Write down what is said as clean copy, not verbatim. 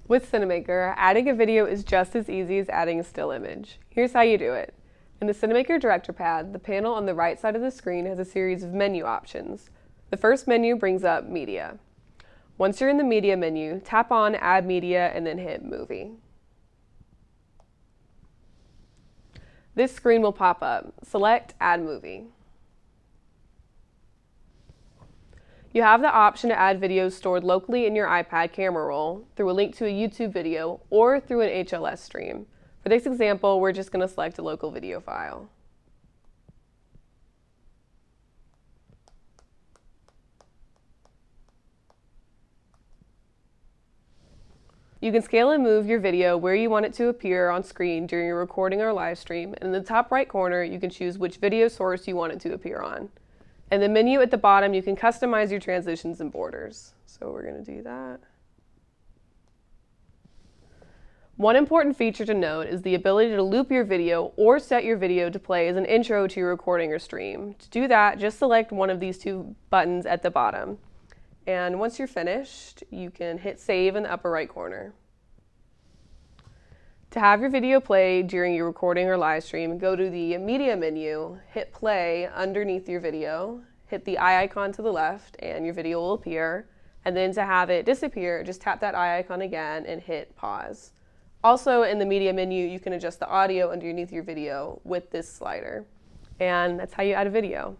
With Cinamaker, adding a video is just as easy as adding a still image. Here's how you do it. In the Cinamaker Director Pad, the panel on the right side of the screen has a series of menu options. The first menu brings up Media. Once you're in the Media menu, tap on Add Media and then hit Movie. This screen will pop up. Select Add Movie. You have the option to add videos stored locally in your iPad camera roll through a link to a YouTube video or through an HLS stream. For this example, we're just going to select a local video file. You can scale and move your video where you want it to appear on screen during your recording or live stream, and in the top right corner, you can choose which video source you want it to appear on. In the menu at the bottom, you can customize your transitions and borders. So we're going to do that. One important feature to note is the ability to loop your video or set your video to play as an intro to your recording or stream. To do that, just select one of these two buttons at the bottom. And once you're finished, you can hit save in the upper right corner. To have your video play during your recording or live stream, go to the Media menu, hit play underneath your video, hit the eye icon to the left, and your video will appear. And then to have it disappear, just tap that eye icon again and hit pause. Also in the Media menu, you can adjust the audio underneath your video with this slider. And that's how you add a video.